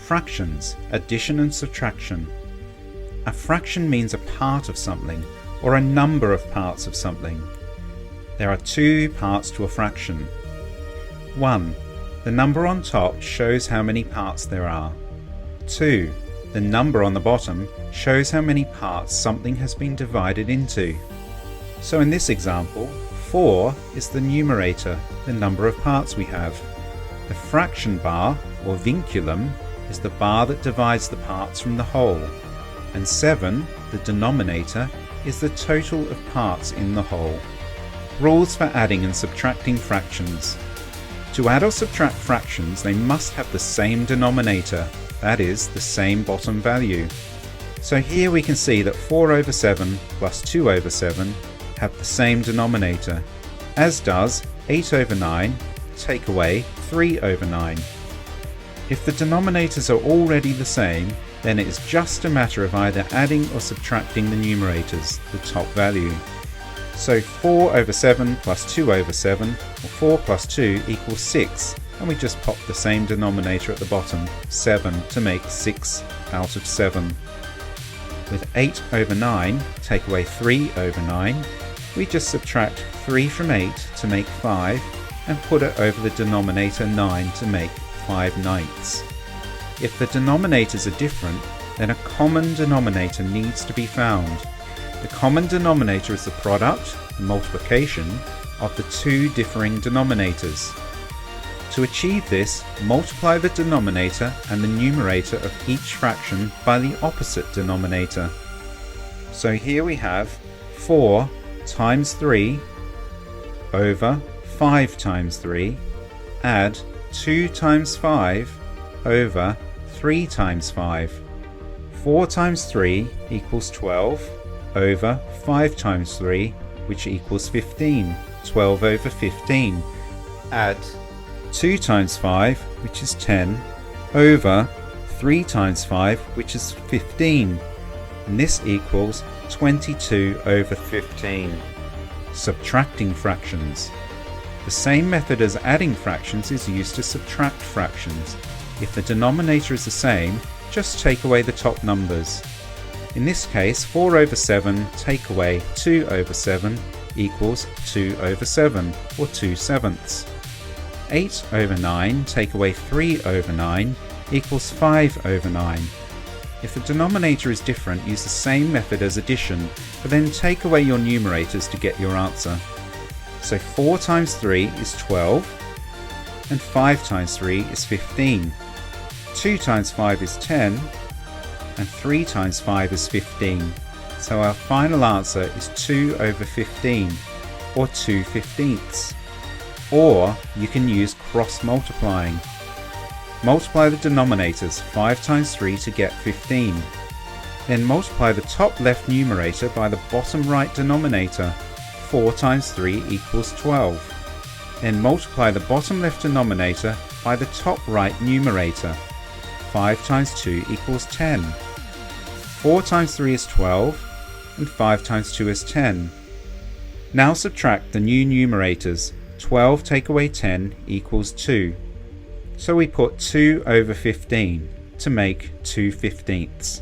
Fractions, addition and subtraction. A fraction means a part of something, or a number of parts of something. There are two parts to a fraction. 1. The number on top shows how many parts there are. 2. The number on the bottom shows how many parts something has been divided into. So in this example, 4 is the numerator, the number of parts we have. The fraction bar, or vinculum, is the bar that divides the parts from the whole. And 7, the denominator, is the total of parts in the whole. Rules for adding and subtracting fractions. To add or subtract fractions, they must have the same denominator, that is, the same bottom value. So here we can see that 4 over 7 plus 2 over 7 have the same denominator, as does 8 over 9 take away 3 over 9. If the denominators are already the same, then it is just a matter of either adding or subtracting the numerators, the top value. So 4 over 7 plus 2 over 7, or 4 plus 2 equals 6, and we just pop the same denominator at the bottom, 7, to make 6 out of 7. With 8 over 9, take away 3 over 9, we just subtract 3 from 8 to make 5, and put it over the denominator 9 to make 5/9. If the denominators are different, then a common denominator needs to be found. The common denominator is the product, the multiplication, of the two differing denominators. To achieve this, multiply the denominator and the numerator of each fraction by the opposite denominator. So here we have 4 times 3 over 5 times 3, add 2 times 5 over 3 times 5. 4 times 3 equals 12 over 5 times 3, which equals 15. 12 over 15. Add 2 times 5, which is 10, over 3 times 5, which is 15. And this equals 22 over 15. Subtracting fractions. The same method as adding fractions is used to subtract fractions. If the denominator is the same, just take away the top numbers. In this case, 4 over 7 take away 2 over 7 equals 2 over 7, or 2/7. 8 over 9 take away 3 over 9 equals 5 over 9. If the denominator is different, use the same method as addition, but then take away your numerators to get your answer. So 4 times 3 is 12, and 5 times 3 is 15. 2 times 5 is 10, and 3 times 5 is 15. So our final answer is 2 over 15, or 2/15. Or you can use cross multiplying. Multiply the denominators 5 times 3 to get 15. Then multiply the top left numerator by the bottom right denominator. 4 times 3 equals 12. Then multiply the bottom left denominator by the top right numerator. 5 times 2 equals 10. 4 times 3 is 12, and 5 times 2 is 10. Now subtract the new numerators. 12 take away 10 equals 2. So we put 2 over 15 to make 2/15.